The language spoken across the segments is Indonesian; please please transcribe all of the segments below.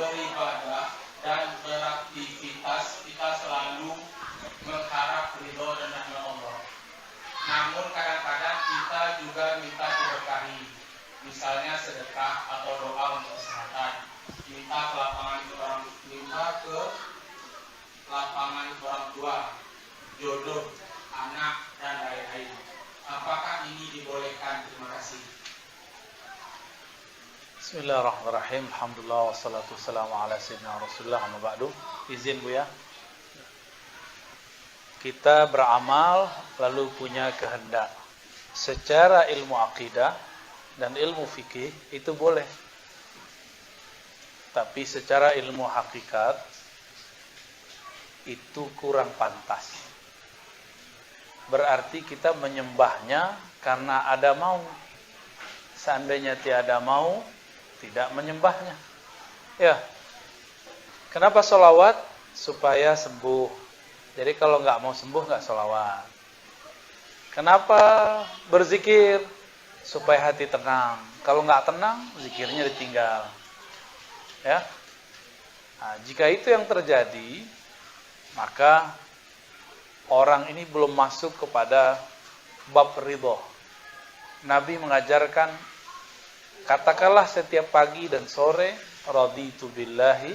beribadah dan beraktivitas kita selalu mengharap ridho dan rahmat Allah. Namun kadang-kadang kita juga minta diberkahi, misalnya sedekah atau doa untuk kesehatan, minta ke lapangan orang tua, jodoh, anak, dan lain-lain. Apakah ini dibolehkan? Terima kasih. Bismillahirrahmanirrahim. Alhamdulillah wassalatu wassalamu ala sayyidina Rasulullah amma ba'du. Izin Bu ya. Kita beramal lalu punya kehendak. Secara ilmu akidah dan ilmu fikih itu boleh. Tapi secara ilmu hakikat itu kurang pantas. Berarti kita menyembahnya karena ada mau. Seandainya tiada mau, tidak menyembahnya. Ya. Kenapa sholawat? Supaya sembuh. Jadi kalau nggak mau sembuh nggak sholawat. Kenapa berzikir? Supaya hati tenang. Kalau nggak tenang, zikirnya ditinggal. Ya. Nah, jika itu yang terjadi, maka orang ini belum masuk kepada bab ridho. Nabi mengajarkan, katakanlah setiap pagi dan sore, raditu billahi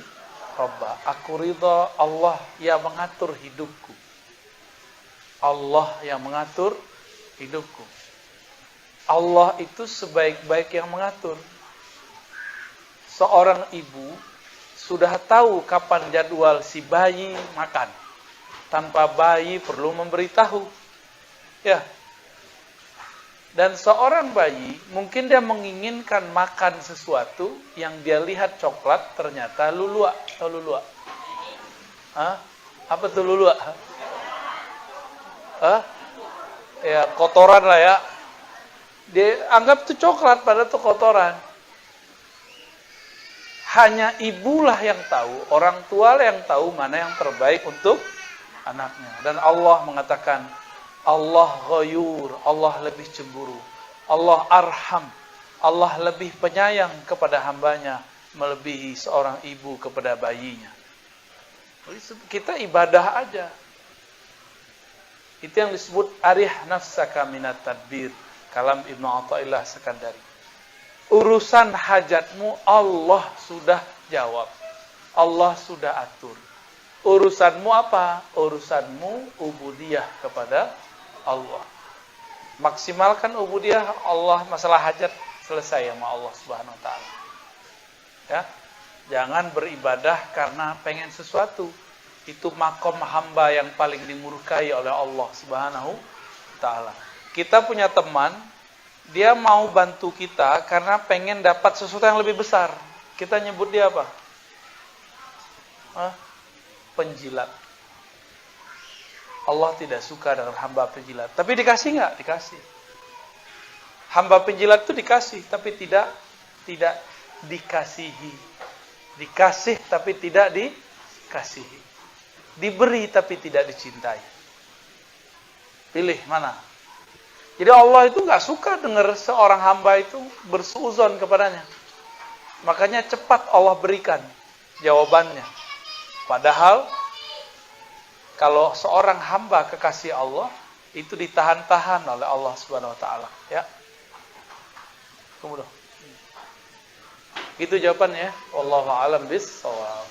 rabba. Aku ridho Allah yang mengatur hidupku. Allah yang mengatur hidupku. Allah itu sebaik-baik yang mengatur. Seorang ibu sudah tahu kapan jadwal si bayi makan. Tanpa bayi perlu memberitahu. Ya. Dan seorang bayi mungkin dia menginginkan makan sesuatu yang dia lihat coklat ternyata lulua. Tahu lulua? Hah? Apa tuh lulua? Hah? Ya, kotoran lah ya. Dia anggap itu coklat padahal itu kotoran. Hanya ibulah yang tahu, orang tua yang tahu mana yang terbaik untuk anaknya. Dan Allah mengatakan, Allah ghayur, Allah lebih cemburu. Allah arham, Allah lebih penyayang kepada hambanya, melebihi seorang ibu kepada bayinya. Kita ibadah aja. Itu yang disebut arih nafsaka minat tadbir. Kalam Ibnu Athaillah Sekandari. Urusan hajatmu Allah sudah jawab. Allah sudah atur. Urusanmu apa? Urusanmu ubudiyah kepada Allah. Maksimalkan ubudiyah Allah, masalah hajat selesai sama Allah Subhanahu wa taala. Ya. Jangan beribadah karena pengen sesuatu. Itu makom hamba yang paling dimurkai oleh Allah Subhanahu wa taala. Kita punya teman, dia mau bantu kita karena pengen dapat sesuatu yang lebih besar. Kita nyebut dia apa? Penjilat. Allah tidak suka dengan hamba penjilat. Tapi dikasih nggak? Dikasih. Hamba penjilat itu dikasih, tapi tidak dikasihi. Dikasih tapi tidak dikasihi. Diberi tapi tidak dicintai. Pilih mana? Jadi Allah itu nggak suka dengar seorang hamba itu bersuuzon kepadanya. Makanya cepat Allah berikan jawabannya. Padahal kalau seorang hamba kekasih Allah itu ditahan-tahan oleh Allah Subhanahu wa taala, ya. Kemudian. Itu jawabannya. Wallahu a'lam bis-shawab.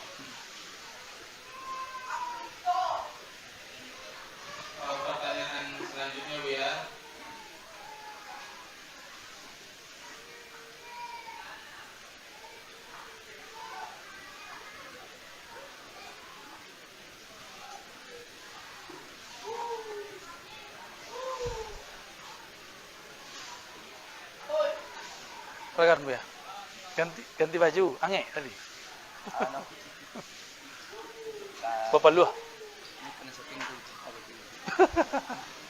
Pertanyaan selanjutnya Bu ya. Silakan Bu ya. Ganti baju, ange tadi. Bapak lu. Ini kena setting tuh.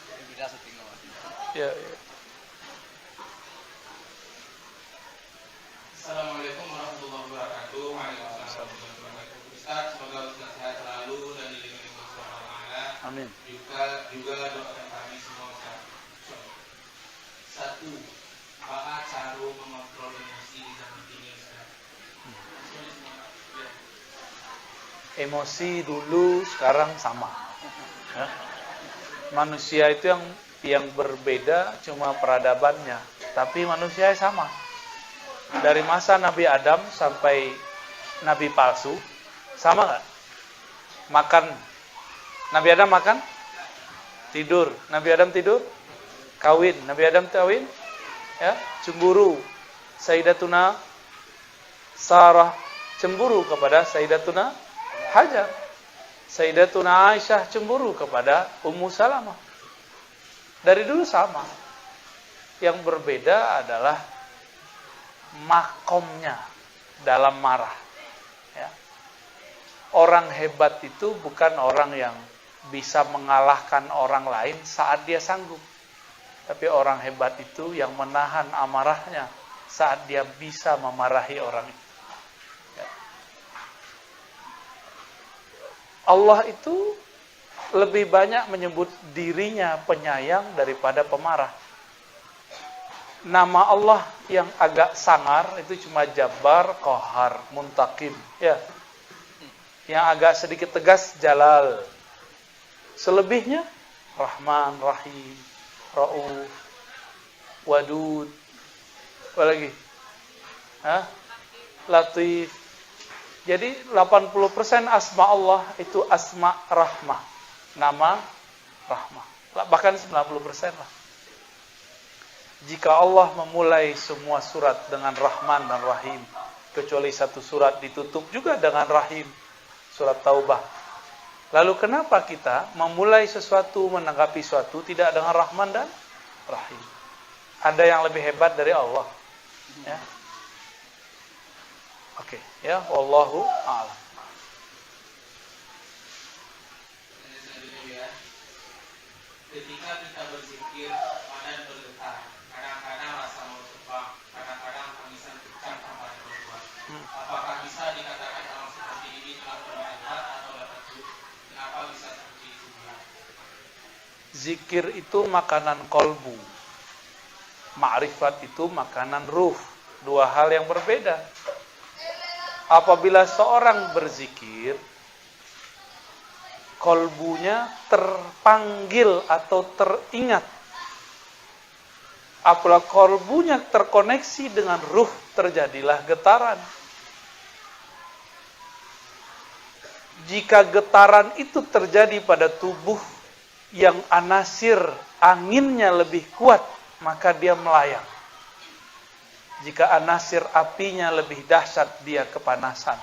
Ini beda setting apa? Ya. Assalamualaikum warahmatullahi wabarakatuh. Waalaikumsalam warahmatullahi wabarakatuh. Ustaz, semoga Ustaz sehat selalu dan dilindungi Allah Subhanahu wa taala. Amin. Juga doakan kami semua Ustaz. Satu, cara mengontrol emosi di zaman ini Ustaz. Emosi dulu sekarang sama. Ya. Manusia itu yang berbeda cuma peradabannya, tapi manusia sama. Dari masa Nabi Adam sampai Nabi palsu, sama nggak? Makan, Nabi Adam makan, tidur, Nabi Adam tidur, kawin, Nabi Adam kawin, ya, cemburu, Sayyidatuna Sarah cemburu kepada Sayyidatuna Hajar, Sayyidatuna Aisyah cemburu kepada Ummu Salamah. Dari dulu sama. Yang berbeda adalah makomnya dalam marah. Ya. Orang hebat itu bukan orang yang bisa mengalahkan orang lain saat dia sanggup. Tapi orang hebat itu yang menahan amarahnya saat dia bisa memarahi orang itu. Ya. Allah itu lebih banyak menyebut dirinya penyayang daripada pemarah. Nama Allah yang agak sangar itu cuma Jabbar, Qahar, Muntaqim, ya. Yang agak sedikit tegas Jalal. Selebihnya Rahman, Rahim, Rauf, Wadud. Apa lagi? Latif. Jadi 80% asma Allah itu asma rahmah. Nama rahmah. Bahkan 90% lah. Jika Allah memulai semua surat dengan Rahman dan Rahim, kecuali satu surat ditutup juga dengan Rahim, surat Taubah. Lalu kenapa kita memulai sesuatu, menanggapi sesuatu tidak dengan Rahman dan Rahim? Ada yang lebih hebat dari Allah. Ya. Oke, ya, wallahu a'lam. Ketika kita berzikir, badan bergetar. Kadang-kadang rasa mau terbang, kadang-kadang tangisan kencang tanpa berbuat. Apakah bisa dikatakan orang seperti ini telah bermanfaat atau dapat hidup? Kenapa bisa seperti itu? Zikir itu makanan kolbu. Ma'rifat itu makanan ruh. Dua hal yang berbeda. Apabila seorang berzikir, kolbunya terpanggil atau teringat. Apabila kolbunya terkoneksi dengan ruh, terjadilah getaran. Jika getaran itu terjadi pada tubuh yang anasir anginnya lebih kuat, maka dia melayang. Jika anasir apinya lebih dahsyat, dia kepanasan.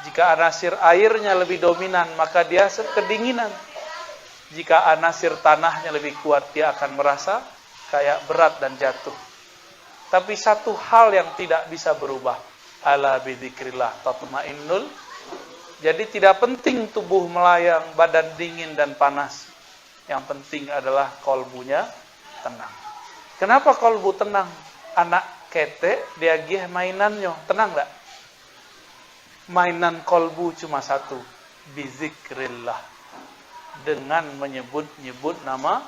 Jika anasir airnya lebih dominan, maka dia kedinginan. Jika anasir tanahnya lebih kuat, dia akan merasa kayak berat dan jatuh. Tapi satu hal yang tidak bisa berubah, ala bidzikrillah tatmainnul. Jadi tidak penting tubuh melayang, badan dingin dan panas. Yang penting adalah kolbunya tenang. Kenapa kolbu tenang? Anak kete dia gih mainannya, tenang enggak? Mainan kolbu cuma satu, bizikrillah, dengan menyebut-nyebut nama.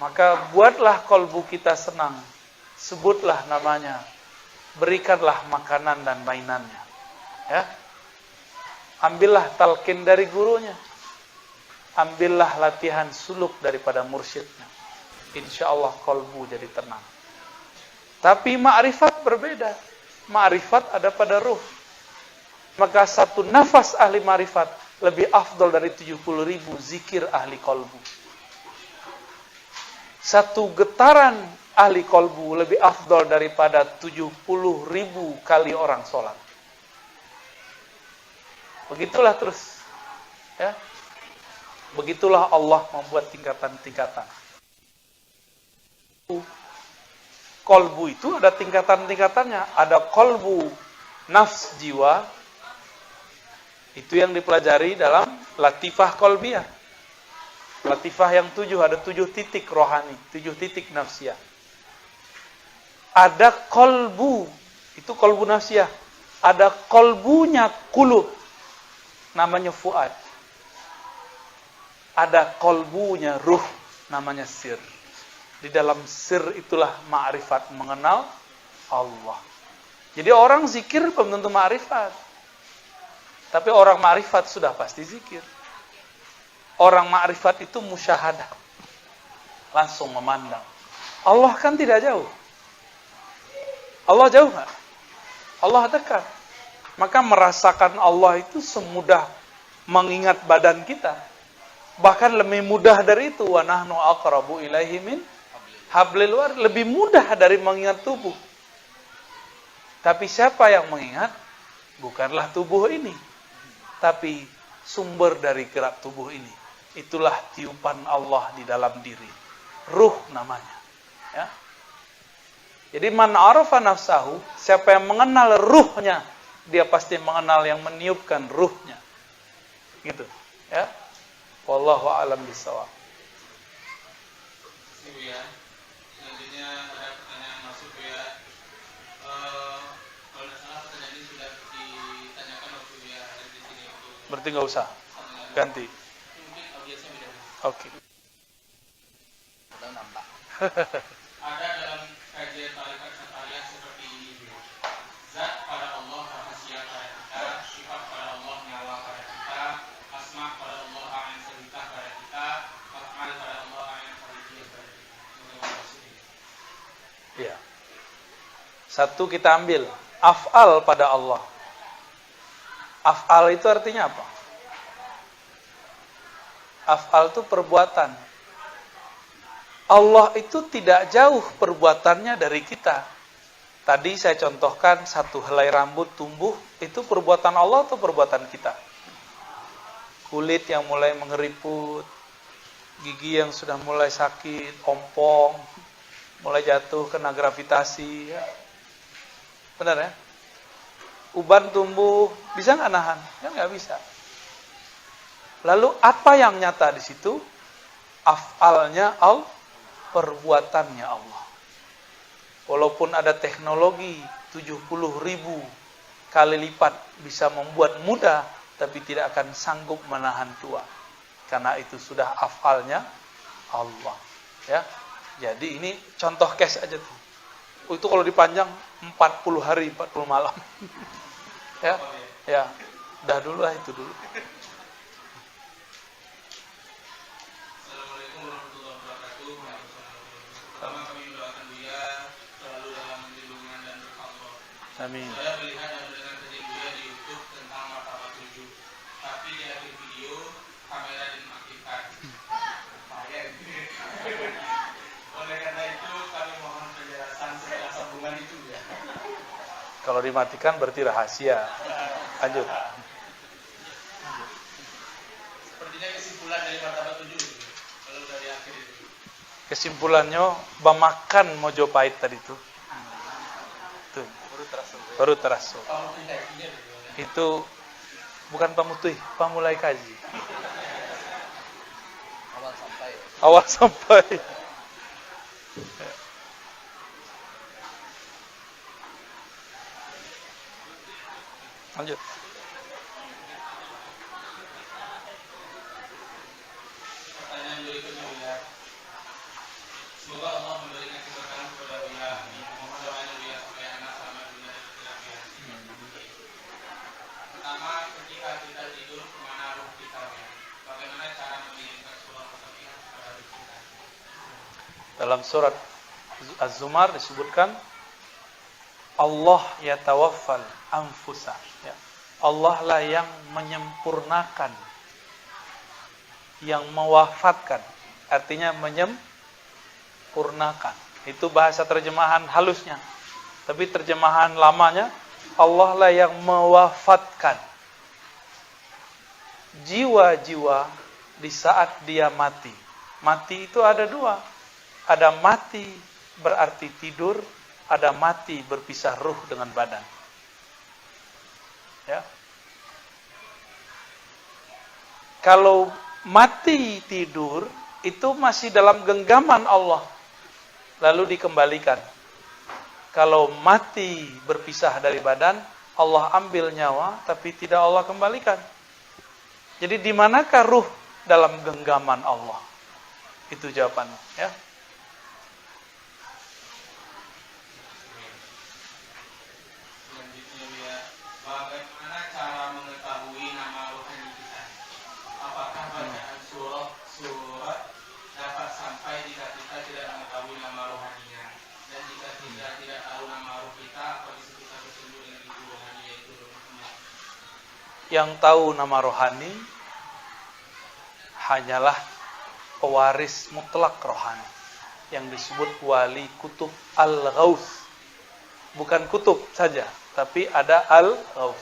Maka buatlah kolbu kita senang, sebutlah namanya, berikanlah makanan dan mainannya, ya. Ambillah talqin dari gurunya, ambillah latihan suluk daripada mursyidnya. Insyaallah kolbu jadi tenang. Tapi ma'rifat berbeda. Ma'rifat ada pada ruh. Maka satu nafas ahli ma'rifat lebih afdol dari 70.000 zikir ahli kolbu. Satu getaran ahli kolbu lebih afdol daripada 70.000 kali orang sholat. Begitulah terus. Ya. Begitulah Allah membuat tingkatan-tingkatan. Kolbu itu ada tingkatan-tingkatannya. Ada kolbu nafs jiwa. Itu yang dipelajari dalam latifah kolbiyah. Latifah yang 7, ada 7 titik rohani, 7 titik nafsiyah. Ada kolbu, itu kolbu nafsiyah. Ada kolbunya kulub, namanya fuad. Ada kolbunya ruh, namanya sir. Di dalam sir itulah ma'rifat, mengenal Allah. Jadi orang zikir belum tentu ma'rifat. Tapi orang ma'rifat sudah pasti zikir. Orang ma'rifat itu musyahadah. Langsung memandang. Allah kan tidak jauh. Allah jauh nggak? Allah dekat. Maka merasakan Allah itu semudah mengingat badan kita. Bahkan lebih mudah dari itu. Wa nahnu aqrabu ilaihi min hablil warid. Lebih mudah dari mengingat tubuh. Tapi siapa yang mengingat? Bukanlah tubuh ini. Tapi sumber dari gerak tubuh ini. Itulah tiupan Allah di dalam diri. Ruh namanya. Ya. Jadi man arafa nafsahu, siapa yang mengenal ruhnya, dia pasti mengenal yang meniupkan ruhnya. Gitu, ya. Wallahu a'lam bishawab. Ibu ya, selanjutnya ada pertanyaan masuk ya. Kalau tidak salah pertanyaan ini sudah ditanyakan waktu ya ada di sini waktu. Berarti nggak usah ganti. Mungkin audiensnya beda. Oke. Udah nambah. Ada dalam kajian tarikat syariah seperti ini Bu. Zat pada Allah rahasia pada kita, sifat pada Allah nyawa pada kita, asma pada Allah ain seritah pada kita, af'al pada Allah ain khalifiyah pada kita. Bagaimana maksudnya? Ya. Satu kita ambil af'al pada Allah. Af'al itu artinya apa? Af'al itu perbuatan. Allah itu tidak jauh perbuatannya dari kita. Tadi saya contohkan satu helai rambut tumbuh, itu perbuatan Allah atau perbuatan kita? Kulit yang mulai mengeriput, gigi yang sudah mulai sakit, ompong, mulai jatuh kena gravitasi. Ya. Benar ya? Uban tumbuh, bisa nggak nahan? Kan nggak bisa. Lalu apa yang nyata di situ? Af'alnya Allah. Perbuatannya Allah. Walaupun ada teknologi 70.000 kali lipat bisa membuat muda, tapi tidak akan sanggup menahan tua. Karena itu sudah af'alnya Allah. Ya. Jadi ini contoh case aja tuh. Itu kalau dipanjang 40 hari, 40 malam. Ya. Ya. Dah dulu lah itu dulu. Assalamualaikum warahmatullahi wabarakatuh. Pertama kami mendoakan Buya selalu dalam lindungan dan berkah Allah. Amin. Saya melihat dan mendengar kajian Buya di YouTube tentang martabat 7. Tapi di akhir video kamera dimatikan. Bahaya ini. Oleh karena itu kami mohon penjelasan setelah sambungan itu ya. Kalau dimatikan berarti rahasia. Lanjut. Sepertinya kesimpulan dari martabat 7 itu. Kalau udah di akhir itu. Kesimpulannya bamakan Mojopahit tadi tuh. Tuh. Baru terasa. Kamu punya kakinya gitu. Itu bukan pamutui, pamulai kaji. Awal sampai. Awal sampai. Lanjut. Pertanyaan berikutnya Buya. Semoga Allah memberikan keberkahan kepada Buya. Mohon doanya Buya supaya anak sama dunia dan akhirat Buya. Pertama, ketika kita tidur kemana ruh kita Buya? Bagaimana cara mengirimkan surah Al-Fatihah kepada ruh kita? Dalam surat Az-Zumar disebutkan Allah yatawaffal anfusa. Ya. Allah lah yang menyempurnakan, yang mewafatkan. Artinya menyempurnakan. Itu bahasa terjemahan halusnya. Tapi terjemahan lamanya Allah lah yang mewafatkan jiwa-jiwa di saat dia mati. Mati itu ada dua. Ada mati berarti tidur, ada mati berpisah ruh dengan badan. Ya. Kalau mati tidur itu masih dalam genggaman Allah, lalu dikembalikan. Kalau mati berpisah dari badan, Allah ambil nyawa, tapi tidak Allah kembalikan. Jadi di manakah ruh dalam genggaman Allah? Itu jawabannya. Ya. Selanjutnya Buya, bagaimana cara mengetahui Yang tahu nama rohani hanyalah pewaris mutlak rohani yang disebut wali kutub al-ghaus. Bukan kutub saja, tapi ada al-ghaus.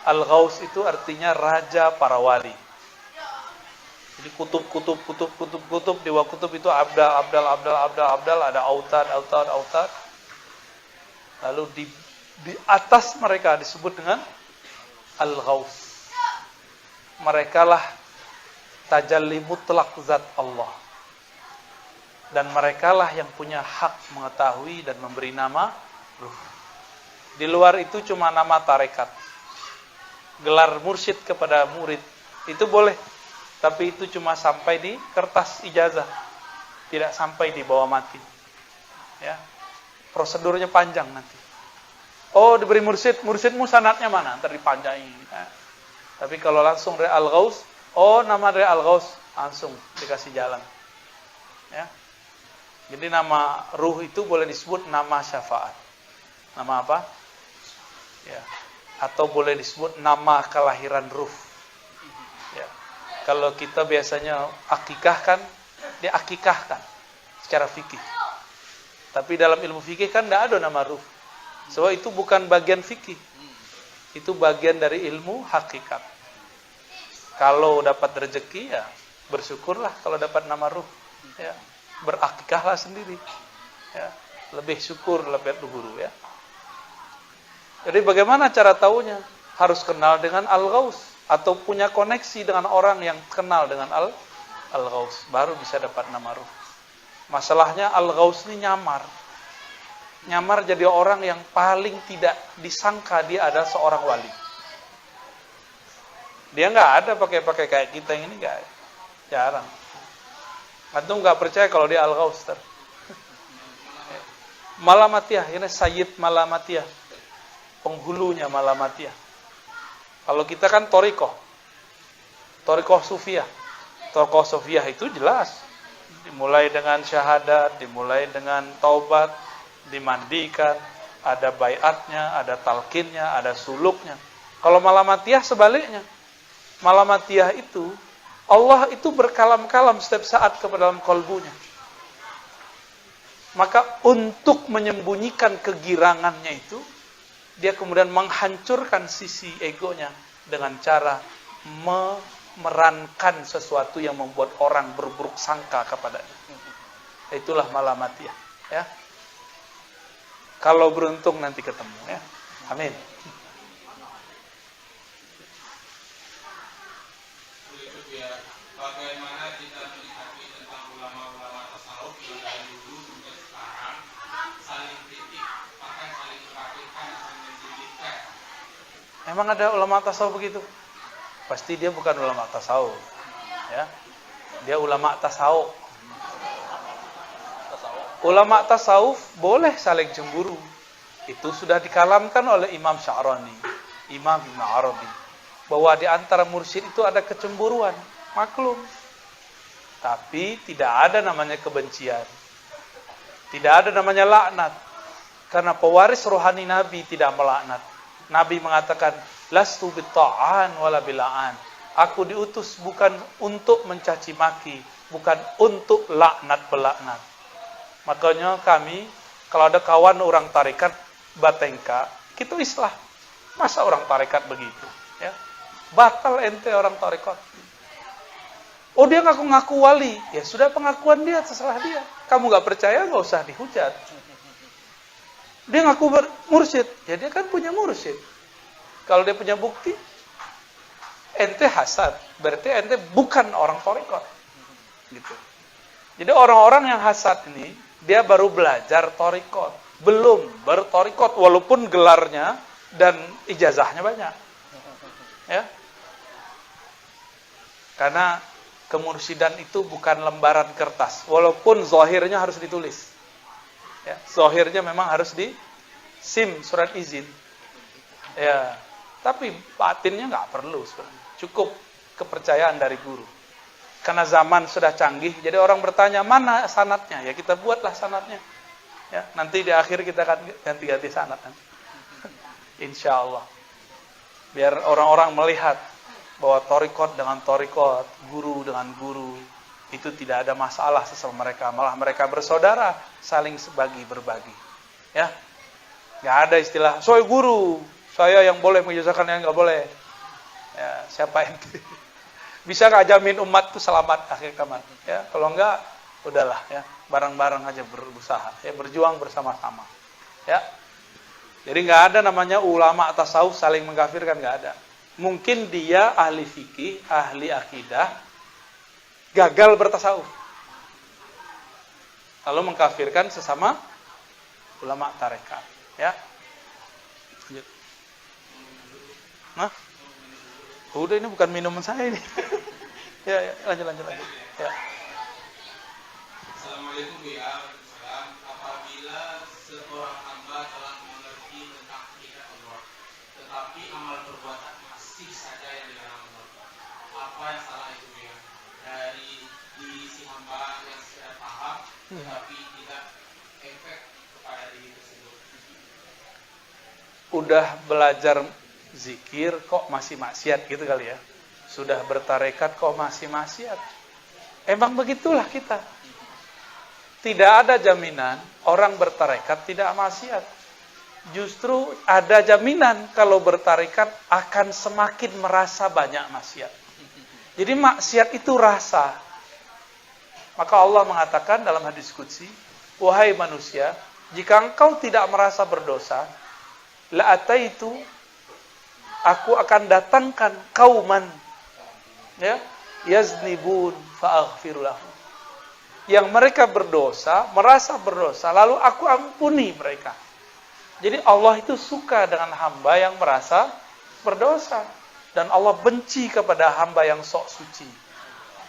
Al-ghaus itu artinya raja para wali. Jadi kutub di bawah kutub itu abdal, ada autad. Lalu di atas mereka disebut dengan al-ghaus. Merekalah tajalli mutlak zat Allah. Dan merekalah yang punya hak mengetahui dan memberi nama ruh. Di luar itu cuma nama tarekat. Gelar mursyid kepada murid itu boleh, tapi itu cuma sampai di kertas ijazah, tidak sampai di bawah mati. Ya, prosedurnya panjang nanti. Oh, diberi mursyid, mursyidmu sanadnya mana? Ntar dipanjangin. Ya. Tapi kalau langsung dari al-ghaus, oh nama dari al-ghaus, langsung dikasih jalan. Ya. Jadi nama ruh itu boleh disebut nama syafaat. Nama apa? Ya. Atau boleh disebut nama kelahiran ruh. Ya. Kalau kita biasanya akikahkan, diakikahkan secara fikih. Tapi dalam ilmu fikih kan tidak ada nama ruh. Sebab itu bukan bagian fikih. Itu bagian dari ilmu hakikat. Kalau dapat rezeki ya bersyukurlah kalau dapat nama ruh. Ya. Berakikahlah sendiri. Ya. Lebih syukur lebih guru ya. Jadi bagaimana cara tahunya? Harus kenal dengan al-ghaus atau punya koneksi dengan orang yang kenal dengan al-ghaus, baru bisa dapat nama ruh. Masalahnya al-ghaus ini nyamar. Nyamar jadi orang yang paling tidak disangka dia ada seorang wali. Dia nggak ada pakai kayak kita ini, nggak, jarang. Antum nggak percaya kalau dia al-ghaus. Malamatiyah, ini Sayyid Malamatiyah, penghulunya Malamatiyah. Kalau kita kan Torikoh Sufiyah. Torikoh Sufiyah itu jelas, dimulai dengan syahadat, dimulai dengan taubat, dimandikan, ada baiatnya, ada talqinnya, ada suluknya. Kalau Malamatiyah sebaliknya. Malamatiyah itu Allah itu berkalam-kalam setiap saat kepada dalam kalbunya. Maka untuk menyembunyikan kegirangannya itu, dia kemudian menghancurkan sisi egonya dengan cara memerankan sesuatu yang membuat orang berburuk sangka kepadanya. Itulah Malamatiyah, ya. Kalau beruntung nanti ketemu, ya. Amin. Berikutnya, bagaimana kita menyikapi tentang ulama-ulama tasawuf yang dari dulu sampai sekarang saling kritik, bahkan saling mengkafirkan, saling menjadikan. Emang ada ulama tasawuf begitu? Pasti dia bukan ulama tasawuf, ya. Dia ulama tasawuf. Ulama tasawuf boleh saling cemburu. Itu sudah dikalamkan oleh Imam Sya'rani, Imam Ibn Arabi, bahwa di antara mursyid itu ada kecemburuan, maklum. Tapi tidak ada namanya kebencian. Tidak ada namanya laknat. Karena pewaris rohani Nabi tidak melaknat. Nabi mengatakan, lastu bitta'an wala bila'an. Aku diutus bukan untuk mencaci maki, bukan untuk laknat pelaknat. Makanya kami, kalau ada kawan orang tarekat Batengka, kita islah. Masa orang tarekat begitu? Ya. Batal ente orang tarekat. Oh, dia ngaku-ngaku wali. Ya sudah, pengakuan dia, terserah dia. Kamu gak percaya, gak usah dihujat. Dia ngaku mursyid. Ya dia kan punya mursyid. Kalau dia punya bukti, ente hasad. Berarti ente bukan orang tarekat. Gitu. Jadi orang-orang yang hasad ini, dia baru belajar tarekat. Belum bertarekat, walaupun gelarnya dan ijazahnya banyak. Ya. Karena kemursidan itu bukan lembaran kertas, walaupun zahirnya harus ditulis. Ya, zahirnya memang harus di SIM, surat izin. Ya, tapi batinnya nggak perlu sebenarnya. Cukup kepercayaan dari guru. Karena zaman sudah canggih, jadi orang bertanya mana sanadnya? Ya kita buatlah sanadnya. Ya, nanti di akhir kita akan ganti-ganti sanad nanti. Insya Allah. Biar orang-orang melihat bahwa torikot dengan torikot, guru dengan guru, itu tidak ada masalah sesama mereka. Malah mereka bersaudara, saling berbagi. Ya, nggak ada istilah, saya guru, saya yang boleh mengijazakan, yang nggak boleh. Ya, siapa yang bisa nggak jamin umat itu selamat akhir zaman? Ya, kalau nggak, udahlah ya, bareng-bareng aja berusaha, ya, berjuang bersama-sama. Ya. Jadi nggak ada namanya ulama tasawuf saling mengkafirkan, nggak ada. Mungkin dia ahli fikih, ahli akidah, gagal bertasawuf, lalu mengkafirkan sesama ulama tarekat. Ya. Nah, udah, ini bukan minuman saya ini. Ya, lanjut. Ya. Assalamualaikum ya. Apabila seorang hamba telah mengerti tentang hakikat Allah, tetapi amal perbuatan masih saja yang dilarang Allah, apa yang salah itu ya? Dari si hamba yang sudah paham, tetapi tidak efek kepada diri tersebut. Udah belajar zikir kok masih maksiat gitu kali ya. Sudah bertarekat kok masih maksiat. Emang begitulah kita. Tidak ada jaminan orang bertarekat tidak maksiat. Justru ada jaminan kalau bertarekat akan semakin merasa banyak maksiat. Jadi maksiat itu rasa. Maka Allah mengatakan dalam hadis qudsi, wahai manusia, jika engkau tidak merasa berdosa, la'ataitu, aku akan datangkan kauman, ya, yaznibun fa'aghfir lahum, yang mereka berdosa, merasa berdosa, lalu aku ampuni mereka. Jadi Allah itu suka dengan hamba yang merasa berdosa, dan Allah benci kepada hamba yang sok suci.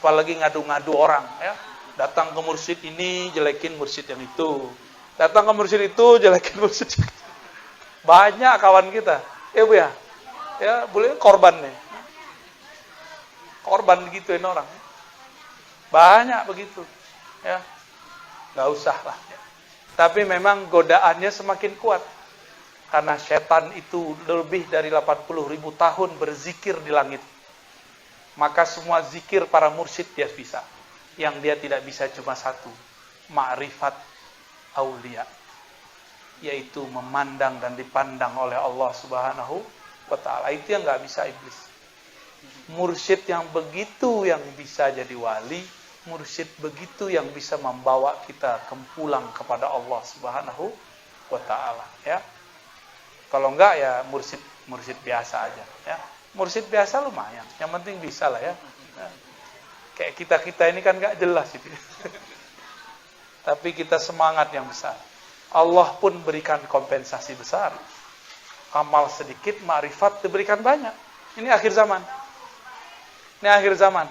Apalagi ngadu-ngadu orang, ya. Datang ke mursyid ini jelekin mursyid yang itu, datang ke mursyid itu jelekin mursyid yang itu. Banyak kawan kita, Bu ya. Ya, boleh korban nih. Korban gituin orang. Banyak begitu. Ya. Enggak usah lah. Tapi memang godaannya semakin kuat. Karena setan itu lebih dari 80.000 tahun berzikir di langit. Maka semua zikir para mursyid dia bisa. Yang dia tidak bisa cuma satu. Ma'rifat aulia. Yaitu memandang dan dipandang oleh Allah Subhanahu wa ta'ala. Itu yang gak bisa iblis. Mursyid yang begitu yang bisa jadi wali, mursyid begitu yang bisa membawa kita pulang kepada Allah Subhanahu wa ta'ala, ya. Kalau enggak ya mursyid biasa aja, ya. Mursyid biasa lumayan, yang penting bisa lah, ya. Kayak kita ini kan gak jelas itu. Tapi kita semangat yang besar. Allah pun berikan kompensasi besar. Amal sedikit, ma'rifat diberikan banyak. Ini akhir zaman. Ini akhir zaman.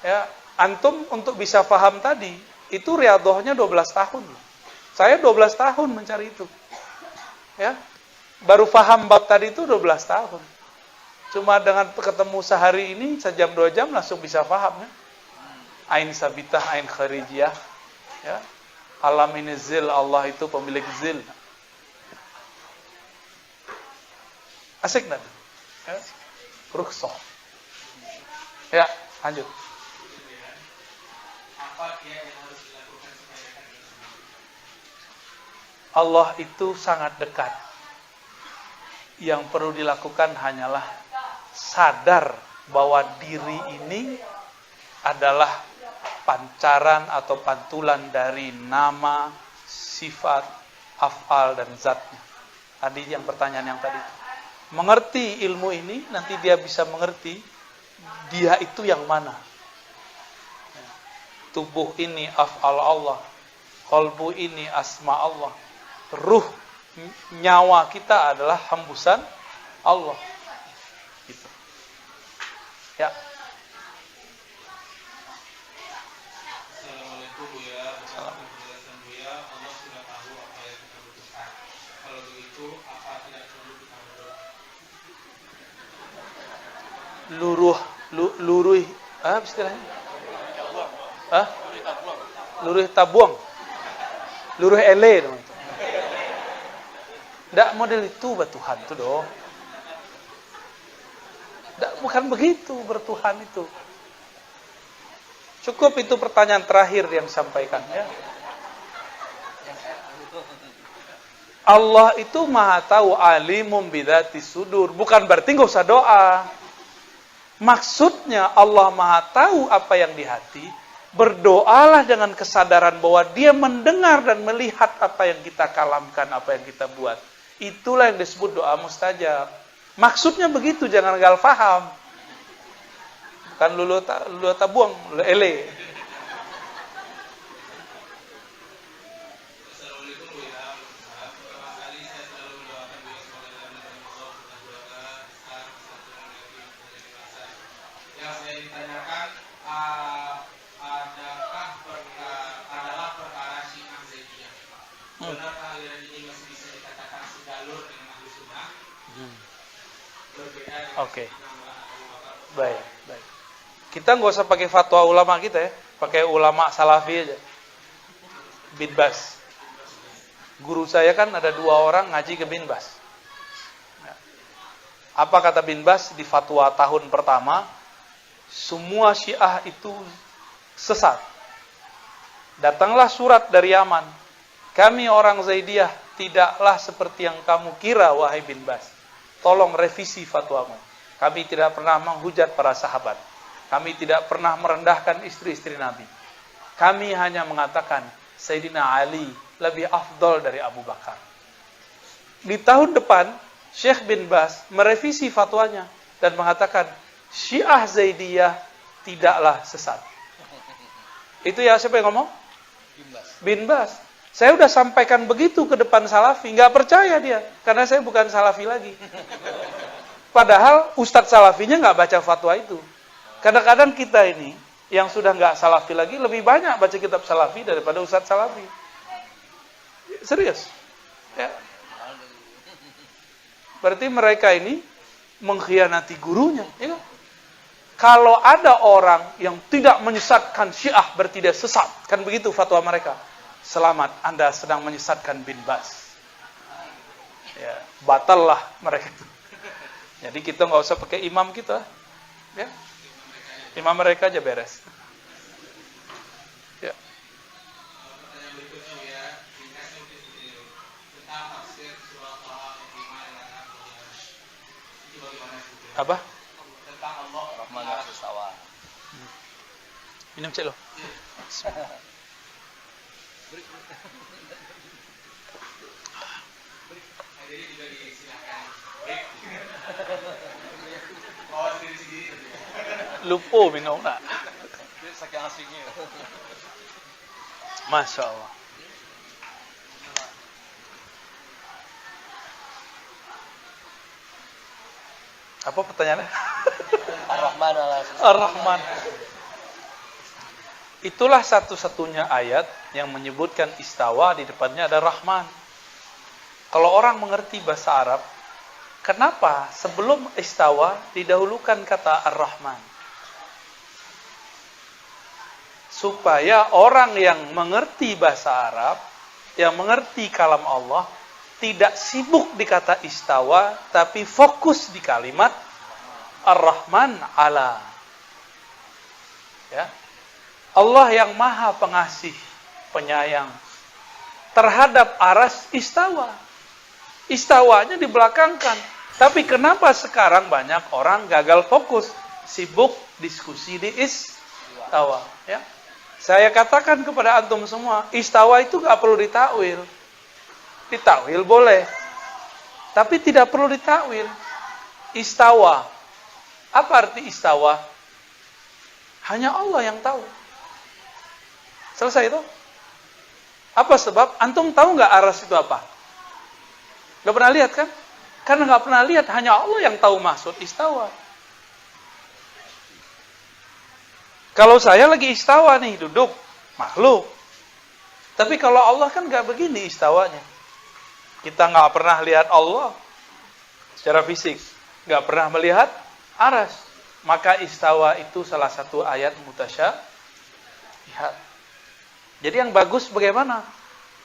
Ya, antum untuk bisa paham tadi, itu riadohnya 12 tahun. Saya 12 tahun mencari itu. Ya. Baru paham bab tadi itu 12 tahun. Cuma dengan ketemu sehari ini, sejam 2 jam langsung bisa paham, ya. Ain sabitah, ain kharijiyah. Ya. Alam ini zil, Allah itu pemilik zil. Asik nanti. Ya. Rukhsah. Ya, lanjut. Apa yang harus dilakukan supaya dekat dengan Allah? Allah itu sangat dekat. Yang perlu dilakukan hanyalah sadar bahwa diri ini adalah pancaran atau pantulan dari nama, sifat, af'al dan zatnya. Tadi yang pertanyaan yang tadi. Mengerti ilmu ini, nanti dia bisa mengerti dia itu yang mana. Tubuh ini af'al Allah, qalbu ini asma Allah, ruh, nyawa kita adalah hembusan Allah. Gitu. Ya. Assalamualaikum Bu ya. Berdasarkan penjelasan Bu ya, Allah sudah tahu apa yang kita butuhkan. Kalau begitu, apa tidak perlu kita berdoa? Luruh, apa istilahnya? Luruh tabuang. Luruh ele dong. Nggak model itu Tuhan tuh dong. bukan begitu bertuhan itu. Cukup itu pertanyaan terakhir yang disampaikan ya. Allah itu maha tahu, alimum bidzati sudur. Bukan berarti nggak usah doa. Maksudnya Allah maha tahu apa yang di hati. Berdoalah dengan kesadaran bahwa dia mendengar dan melihat apa yang kita kalamkan, apa yang kita buat. Itulah yang disebut doa mustajab. Maksudnya begitu, jangan gagal faham. Bukan lulu tabuang, lulu ele. Oke. Baik. Kita nggak usah pakai fatwa ulama kita ya, pakai ulama salafi aja. Bin Bas. Guru saya kan ada 2 orang ngaji ke Bin Bas. Apa kata Bin Bas di fatwa tahun pertama? Semua Syiah itu sesat. Datanglah surat dari Yaman. Kami orang Zaidiyah tidaklah seperti yang kamu kira, wahai Bin Bas. Tolong revisi fatwamu. Kami tidak pernah menghujat para sahabat. Kami tidak pernah merendahkan istri-istri Nabi. Kami hanya mengatakan Sayyidina Ali lebih afdol dari Abu Bakar. Di tahun depan, Syekh bin Bas merevisi fatwanya dan mengatakan Syiah Zaidiyah tidaklah sesat. Itu ya siapa yang ngomong? Bin Bas. Saya udah sampaikan begitu ke depan Salafi, nggak percaya dia, karena saya bukan Salafi lagi. Padahal Ustadz Salafinya nggak baca fatwa itu. Kadang-kadang kita ini, yang sudah nggak Salafi lagi, lebih banyak baca kitab Salafi daripada Ustadz Salafi. Serius. Ya. Berarti mereka ini mengkhianati gurunya. Ya kan? Kalau ada orang yang tidak menyesatkan Syiah berarti dia sesat. Kan begitu fatwa mereka. Selamat, Anda sedang menyesatkan Bin Bas. Ya, batallah mereka itu. Jadi kita nggak usah pakai imam kita. Ya. Imam mereka aja beres. Ya. Apa? Rahman Istawa. Minum cek lo. Lupa minum nak. Saking asiknya. Masya Allah. Apa pertanyaannya? Ar-Rahman Ar-Rahman. Itulah satu-satunya ayat yang menyebutkan istawa, di depannya ada Rahman. Kalau orang mengerti bahasa Arab, kenapa sebelum istawa didahulukan kata Ar-Rahman? Supaya orang yang mengerti bahasa Arab, yang mengerti kalam Allah, tidak sibuk di kata istawa, tapi fokus di kalimat Ar-Rahman ala. Ya. Allah yang maha pengasih, penyayang. Terhadap aras istawa. Istawanya dibelakangkan. Tapi kenapa sekarang banyak orang gagal fokus, sibuk diskusi di istawa. Ya. Saya katakan kepada antum semua, istawa itu gak perlu ditakwil. Ditakwil boleh, tapi tidak perlu ditakwil. Istawa. Apa arti istawa? Hanya Allah yang tahu. Selesai itu? Apa sebab? Antum tahu nggak aras itu apa? Udah pernah lihat kan? Karena nggak pernah lihat, hanya Allah yang tahu maksud istawa. Kalau saya lagi istawa nih, duduk, makhluk. Tapi kalau Allah kan nggak begini istawanya. Kita nggak pernah lihat Allah secara fisik, nggak pernah melihat aras. Maka istawa itu salah satu ayat mutasyabihat. Jadi yang bagus bagaimana?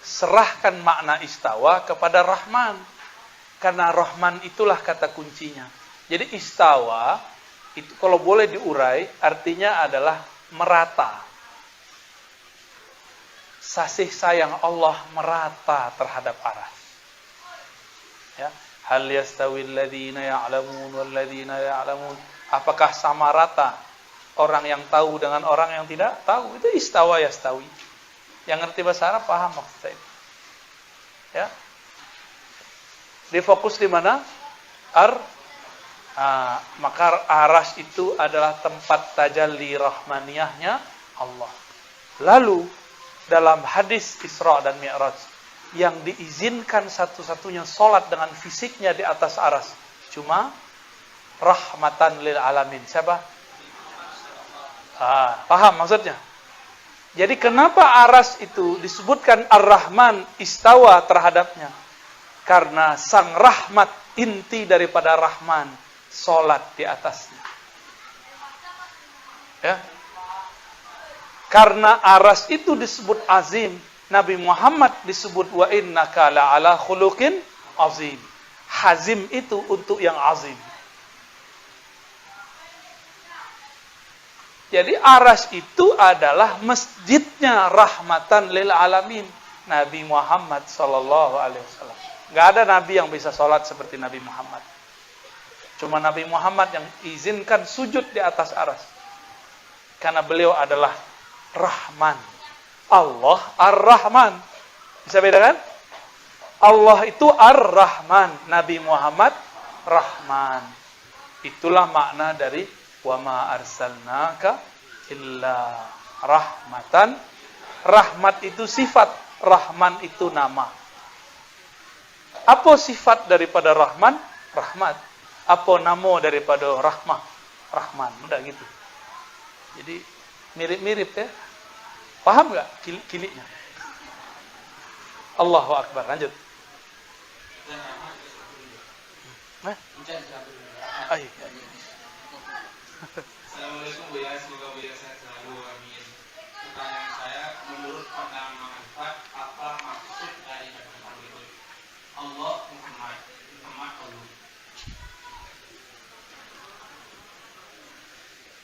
Serahkan makna istawa kepada Rahman. Karena Rahman itulah kata kuncinya. Jadi istawa itu kalau boleh diurai, artinya adalah merata. Kasih sayang Allah merata terhadap aras. Ya, hal yastawil ladzina ya'lamun wal ladzina ya'lamun. Apakah sama rata orang yang tahu dengan orang yang tidak tahu? Itu istawa yastawi. Yang ngerti bahasa Arab paham maksud saya. Ya. Difokus di mana? Maka aras itu adalah tempat tajalli rahmaniyahnya Allah. Lalu dalam hadis Isra dan Mi'raj, yang diizinkan satu-satunya sholat dengan fisiknya di atas aras cuma rahmatan lil alamin. Siapa? Paham maksudnya? Jadi kenapa aras itu disebutkan Ar-Rahman istawa terhadapnya? Karena sang rahmat, inti daripada Rahman, sholat di atasnya. Ya. Karena aras itu disebut azim, Nabi Muhammad disebut wa innaka la'ala khuluqin azim. Hazim itu untuk yang azim. Jadi aras itu adalah masjidnya rahmatan lil alamin, Nabi Muhammad sallallahu alaihi wasallam. Enggak ada nabi yang bisa sholat seperti Nabi Muhammad. Cuma Nabi Muhammad yang izinkan sujud di atas aras. Karena beliau adalah Rahman. Allah Ar-Rahman. Bisa bedakan? Allah itu Ar-Rahman, Nabi Muhammad Rahman. Itulah makna dari wa ma arsalnaka illa rahmatan. Rahmat itu sifat, Rahman itu nama. Apa sifat daripada Rahman? Rahmat. Apa nama daripada Rahmah? Rahman. Udah gitu. Jadi mirip-mirip ya. Paham nggak kiliknya? Allahu Akbar. Lanjut. Assalamualaikum Bu ya, semoga Bu ya sehat selalu, amin. Pertanyaan saya, menurut pandangan manfaat, apa maksud dari kata-kata berikut? Allah Muhammad Allah.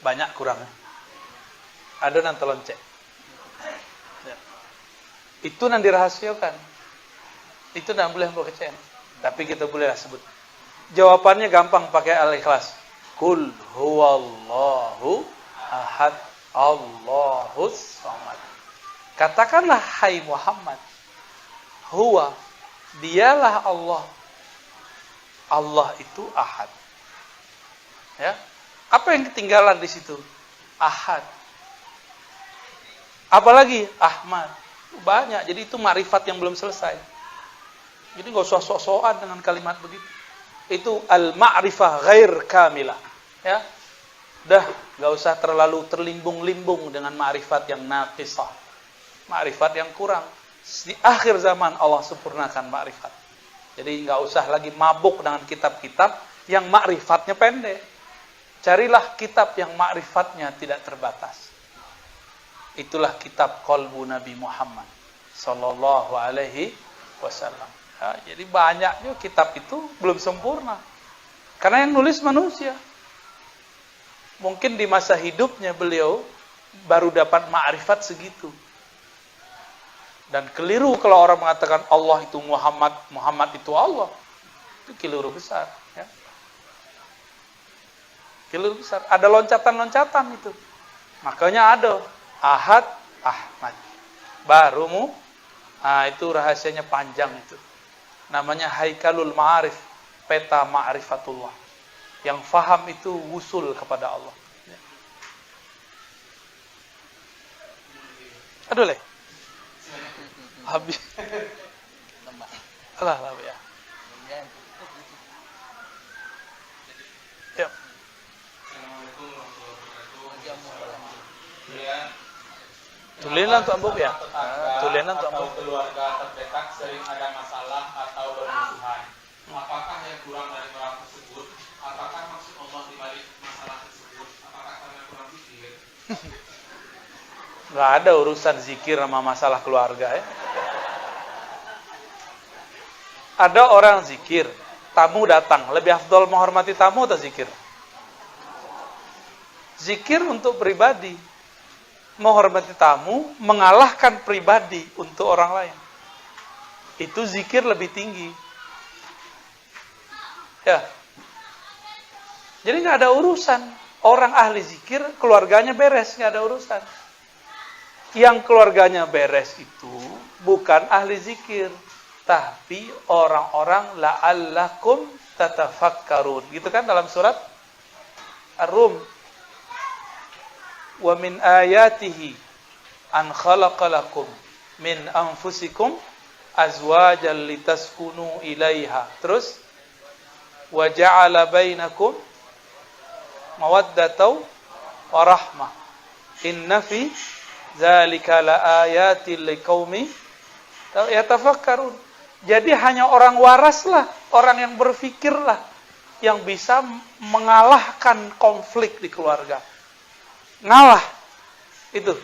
Banyak kurangnya. Ada yang teloncek. Ya. Itu yang dirahasiakan. Itu yang boleh buat kecen. Tapi kita bolehlah sebut. Jawabannya gampang pakai al-ikhlas. Kul huwallahu ahad Allahus samad. Katakanlah hai Muhammad, huwa, dialah Allah. Allah itu ahad. Ya. Apa yang ketinggalan di situ? Ahad. Apalagi Ahmad. Banyak. Jadi itu makrifat yang belum selesai. Jadi enggak usah sok-sokan dengan kalimat begitu. Itu al-ma'rifah ghair kamilah. Ya. Dah, enggak usah terlalu terlimbung-limbung dengan makrifat yang naqisah. Makrifat yang kurang. Di akhir zaman Allah sempurnakan makrifat. Jadi enggak usah lagi mabuk dengan kitab-kitab yang makrifatnya pendek. Carilah kitab yang makrifatnya tidak terbatas. Itulah kitab qalbu Nabi Muhammad sallallahu alaihi wasallam. Ya, jadi banyak juga kitab itu belum sempurna. Karena yang nulis manusia. Mungkin di masa hidupnya beliau baru dapat makrifat segitu. Dan keliru kalau orang mengatakan Allah itu Muhammad, Muhammad itu Allah. Itu keliru besar. Ya. Keliru besar. Ada loncatan-loncatan itu. Makanya ada Ahad, Ahmad. Barumu, itu rahasianya panjang itu. Namanya Haikalul Ma'arif, peta ma'rifatullah. Yang faham itu wusul kepada Allah. Aduh leh. Habis. Alah ya. Ya. Assalamualaikum warahmatullahi wabarakatuh. Tulinan untuk ambuk ya. Tulinan untuk atau ambuk. keluarga terdekat sering ada masalah atau bermusuhan. Apakah yang kurang dari orang tersebut? Apakah maksud Allah di balik masalah tersebut? Apakah karena kurang zikir? Nggak ada urusan zikir sama masalah keluarga ya. Ada orang zikir, tamu datang, lebih afdol menghormati tamu atau zikir? Zikir untuk pribadi. Menghormati tamu, mengalahkan pribadi untuk orang lain. Itu zikir lebih tinggi. Ya. Jadi nggak ada urusan. Orang ahli zikir, keluarganya beres, nggak ada urusan. Yang keluarganya beres itu bukan ahli zikir, tapi orang-orang la'allakum tatafakkarun. Gitu kan dalam surat Ar-Rum. Wa min ayatihi an khalaqalakum min anfusikum azwajan litaskunu ilaiha. Terus wa ja'ala bainakum mawaddatan wa rahmah. Inna fi dzalika laayatil liqaumi yatafakkarun. Jadi hanya orang waraslah, orang yang berfikirlah yang bisa mengalahkan konflik di keluarga. Ngalah. Itu.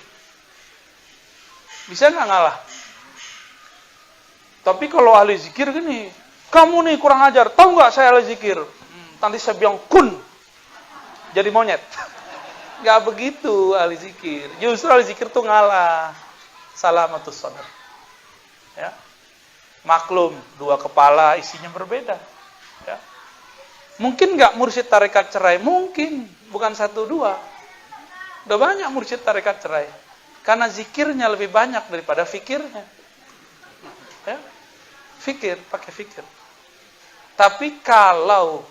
Bisa nggak ngalah? Tapi kalau ahli zikir gini, kamu nih kurang ajar, tahu nggak saya ahli zikir? Nanti saya bilang kun, jadi monyet. Nggak begitu ahli zikir. Justru ahli zikir tuh ngalah. Salamatus sadar. Ya. Maklum, dua kepala isinya berbeda. Ya. Mungkin nggak mursyid tarekat cerai? Mungkin, bukan satu dua. Udah banyak mursyid tarekat cerai. Karena zikirnya lebih banyak daripada fikirnya. Ya. Fikir, pakai fikir. Tapi kalau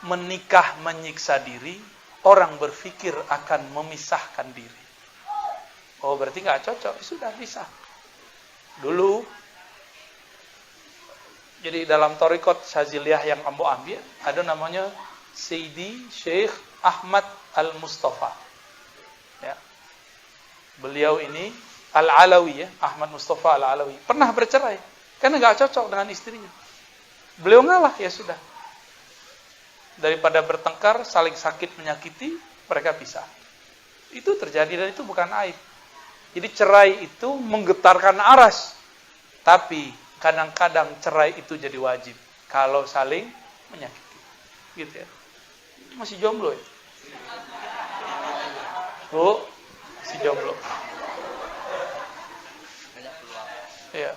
menikah menyiksa diri, orang berfikir akan memisahkan diri. Oh, berarti nggak cocok. Sudah bisa. Dulu, jadi dalam Thariqat Syaziliyah yang kamu ambil, ada namanya Sayyidi Syekh Ahmad Al-Mustafa. Ya. Beliau ini Al-Alawi, ya, Ahmad Mustafa Al-Alawi. Pernah bercerai, karena nggak cocok dengan istrinya. Beliau ngalah, ya sudah. Daripada bertengkar, saling sakit menyakiti, mereka pisah. Itu terjadi dan itu bukan aib. Jadi cerai itu menggetarkan aras. Tapi kadang-kadang cerai itu jadi wajib kalau saling menyakiti. Gitu ya. Masih jomblo ya? Bu, masih jomblo. Banyak peluang. Iya.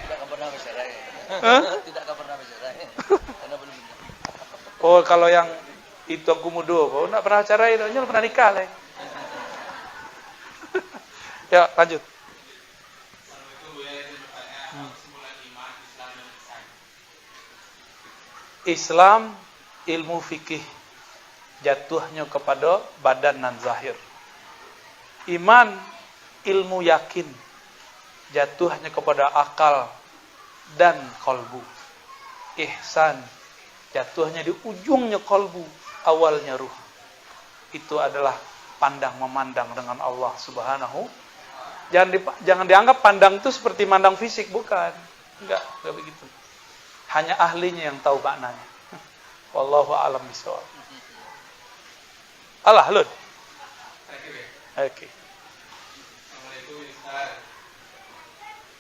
Tidak akan pernah bercerai. Hah? Tidak akan pernah bercerai. Karena belum menikah. Oh, kalau yang itu aku mudo, kau enggak pernah cerai, dia pernah nikah lah. Ya, lanjut. Islam ilmu fikih jatuhnya kepada badan dan zahir. Iman ilmu yakin jatuhnya kepada akal dan kolbu. Ihsan jatuhnya di ujungnya kolbu, awalnya ruh. Itu adalah pandang memandang dengan Allah Subhanahu. Jangan dianggap pandang itu seperti mandang fisik, bukan. Enggak begitu. Hanya ahlinya yang tahu maknanya. Wallahu a'lam bishawab. Allah, Lud. Oke. Assalamualaikum Ustaz.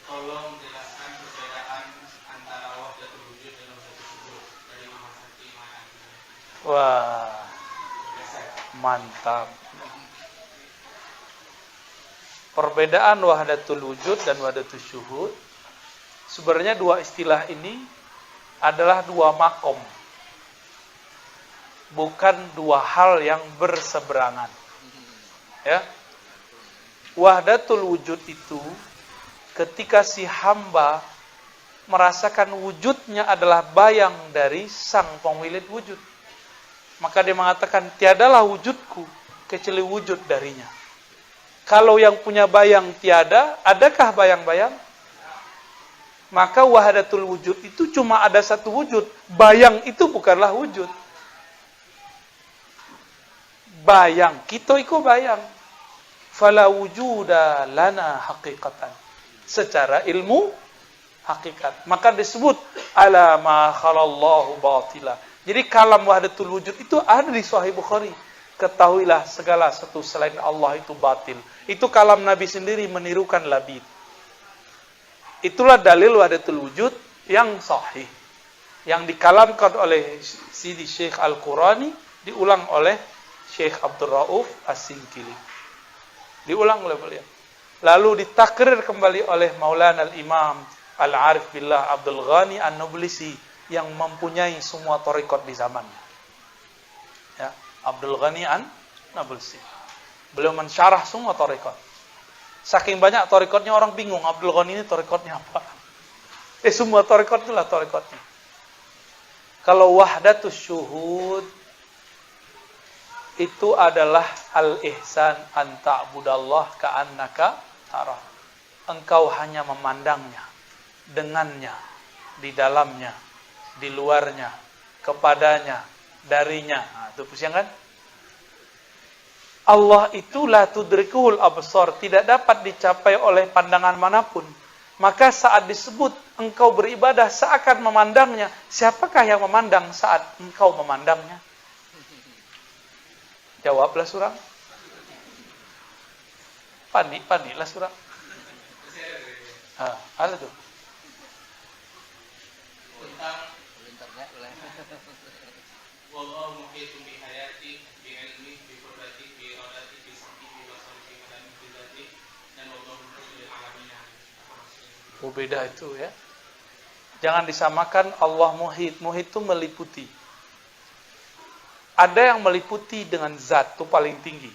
Tolong jelaskan perbedaan antara wahdatul wujud dan wahdatul syuhud dari Imam Syafi'i Ma'an. Wah, mantap. Perbedaan wahdatul wujud dan wahdatul syuhud, sebenarnya dua istilah ini adalah dua makom, bukan dua hal yang berseberangan. Ya, wahdatul wujud itu ketika si hamba merasakan wujudnya adalah bayang dari sang pemilik wujud, maka dia mengatakan tiadalah wujudku kecuali wujud darinya. Kalau yang punya bayang tiada, adakah bayang-bayang? Maka wahdatul wujud itu cuma ada satu wujud. Bayang itu bukanlah wujud. Bayang, kita itu bayang. Fala wujuda lana haqiqatan. Secara ilmu hakikat. Maka disebut ala ma khalallahu batila. Jadi kalam wahdatul wujud itu ada di Sahih Bukhari. Ketahuilah segala sesuatu selain Allah itu batil. Itu kalam Nabi sendiri menirukan labid. Itulah dalil wahdatul wujud yang sahih. Yang dikalamkan oleh Sidi Syekh Al-Qurani Diulang oleh Syekh Abdul Rauf As-Singkili. Diulang oleh beliau. Lalu ditakrir kembali oleh Maulana al-Imam Al-Arif Billah Abdul Ghani An-Nablisi yang mempunyai semua tarekat di zamannya. Ya, Abdul Ghani An-Nablisi. Beliau mensyarah semua tarekat. Saking banyak tarekatnya orang bingung, Abdul Ghani ini tarekatnya apa? Semua tarekat itulah tarekatnya. Kalau wahdatus syuhud itu adalah al-ihsan an ta'budallah ka'annaka tarah. Engkau hanya memandangnya, dengannya, di dalamnya, di luarnya, kepadanya, darinya. Nah, itu pusing kan? Allah itu la tudrikul absar, tidak dapat dicapai oleh pandangan manapun. Maka saat disebut engkau beribadah seakan memandangnya, siapakah yang memandang saat engkau memandangnya? Jawablah surang. Paniklah surang. Ada tuh. Tentang internet boleh. wallahu muhitun bi hayati bi ilmi bi qudrati bi iradati bi sam'i bi basari bi kalami bi dzati dan wallahu muhitun bil alamin. Beda itu ya. Jangan disamakan Allah muhit. Muhit itu meliputi. Ada yang meliputi dengan zat, itu paling tinggi.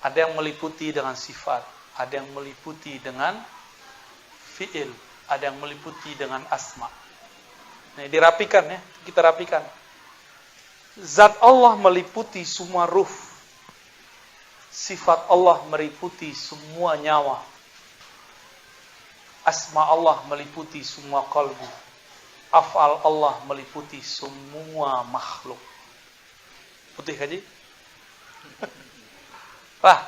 Ada yang meliputi dengan sifat. Ada yang meliputi dengan fi'il. Ada yang meliputi dengan asma. Nah, dirapikan ya. Kita rapikan. Zat Allah meliputi semua ruh. Sifat Allah meliputi semua nyawa. Asma Allah meliputi semua kalbu. Af'al Allah meliputi semua makhluk. Putih kaji? Lah.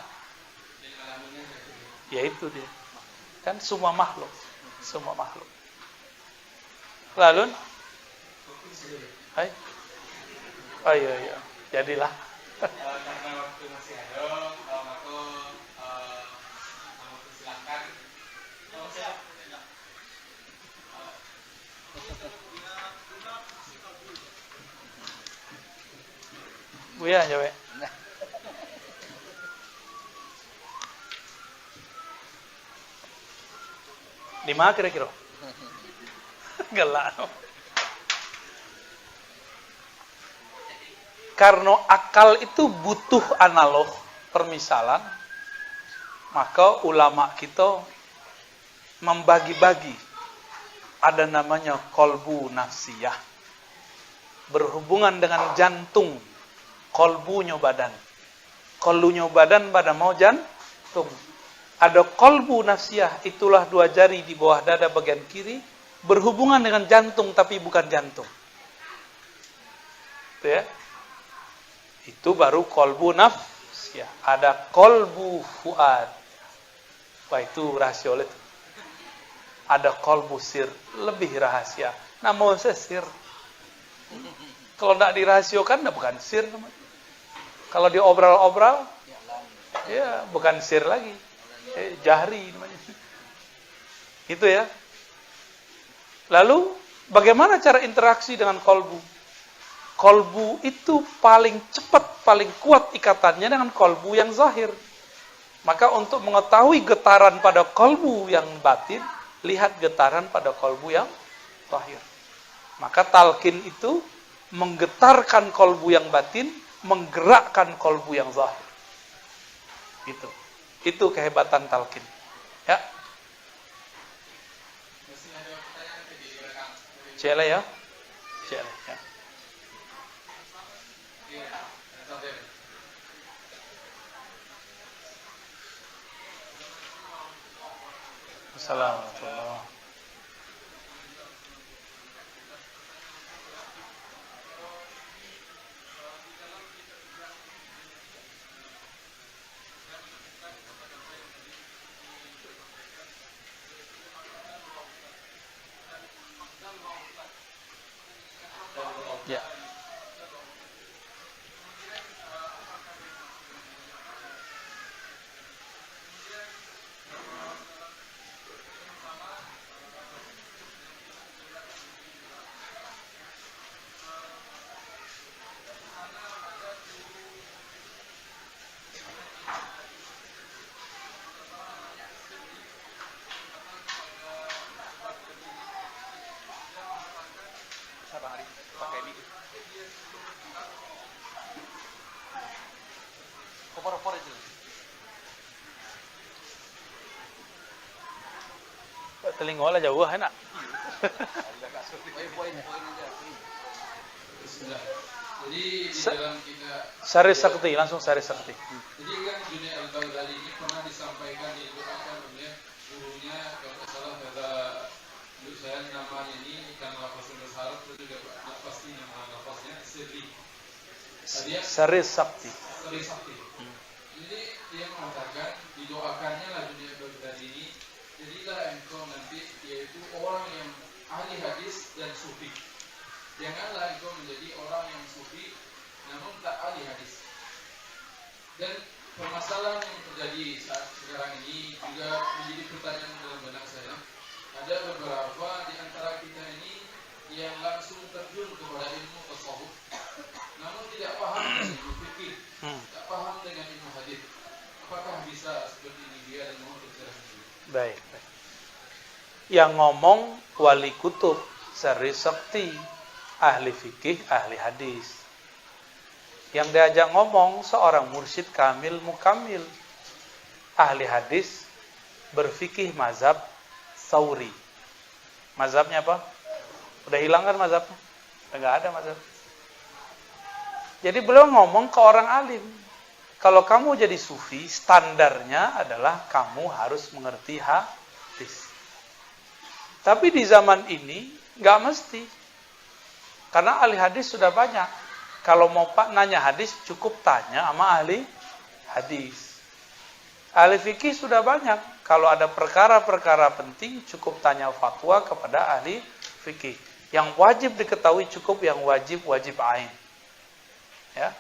Ya itu dia. Kan semua makhluk. Semua makhluk. Lalu? Hai. Ayo. Jadilah. Karena waktu masih ada, kalau aku silakan. Buya jawab. Di mana kira-kira? Gelak. Karena akal itu butuh analog, permisalan, maka ulama kita membagi-bagi. Ada namanya kolbu nafsiyah. Berhubungan dengan jantung. Kolbunya badan. Kolbunya badan pada mau jantung. Ada kolbu nafsiyah, itulah dua jari di bawah dada bagian kiri. Berhubungan dengan jantung tapi bukan jantung. Itu ya. Itu baru kolbu nafsiyah. Ada kolbu fuad. Wah itu rahasia oleh itu. Ada kolbu sir, lebih rahasia. Namun sir. Kalau tidak dirahasiakan, bukan sir namanya. Kalau diobral-obral, ya bukan sir lagi. Jahri namanya. Itu ya. Lalu, bagaimana cara interaksi dengan kolbu? Kolbu itu paling cepat, paling kuat ikatannya dengan kolbu yang zahir. Maka untuk mengetahui getaran pada kolbu yang batin, lihat getaran pada kolbu yang zahir. Maka talqin itu menggetarkan kolbu yang batin, menggerakkan kolbu yang zahir. Itu kehebatan talqin. Ya. Cele ya. Cele ya. Assalamualaikum. Ya. telinga lah jauh enak. Poin-poin aja. Bismillah. Jadi di dalam kita Sari Sakti, langsung Sari Sakti. jadi kan Junaid al-Baghdadi ini pernah disampaikan didoakan oleh gurunya kalau tidak salah kata saya namanya ini karena lafaz bahasa Arab itu juga pasti nama lafaznya Sirri. Sari Sakti. Sari Sakti. Jadi dia mengatakan didoakannya lah Junaid al-Baghdadi ini jadilah engkau nanti yaitu orang yang ahli hadis dan sufi. Janganlah engkau menjadi orang yang sufi namun tak ahli hadis. Dan permasalahan yang terjadi saat sekarang ini juga menjadi pertanyaan dalam benak saya. Ada beberapa di antara kita ini yang langsung terjun kepada ilmu tasawuf, namun tidak paham dengan ilmu fikih, tak paham dengan ilmu hadis. Apakah bisa seperti ini dia dan mohon penjelasan dulu. Baik. Yang ngomong wali kutub, Sari Sakti, ahli fikih, ahli hadis. Yang diajak ngomong seorang mursyid kamil mukamil, ahli hadis, berfikih mazhab Tsauri. Mazhabnya apa? Udah hilang kan mazhabnya? Udah nggak ada mazhab. Jadi beliau ngomong ke orang alim. Kalau kamu jadi sufi, standarnya adalah kamu harus mengerti hadis. Tapi di zaman ini nggak mesti. Karena ahli hadis sudah banyak. Kalau mau nanya hadis, cukup tanya sama ahli hadis. Ahli fikih sudah banyak. Kalau ada perkara-perkara penting, cukup tanya fatwa kepada ahli fikih. Yang wajib diketahui cukup yang wajib ain. Ya.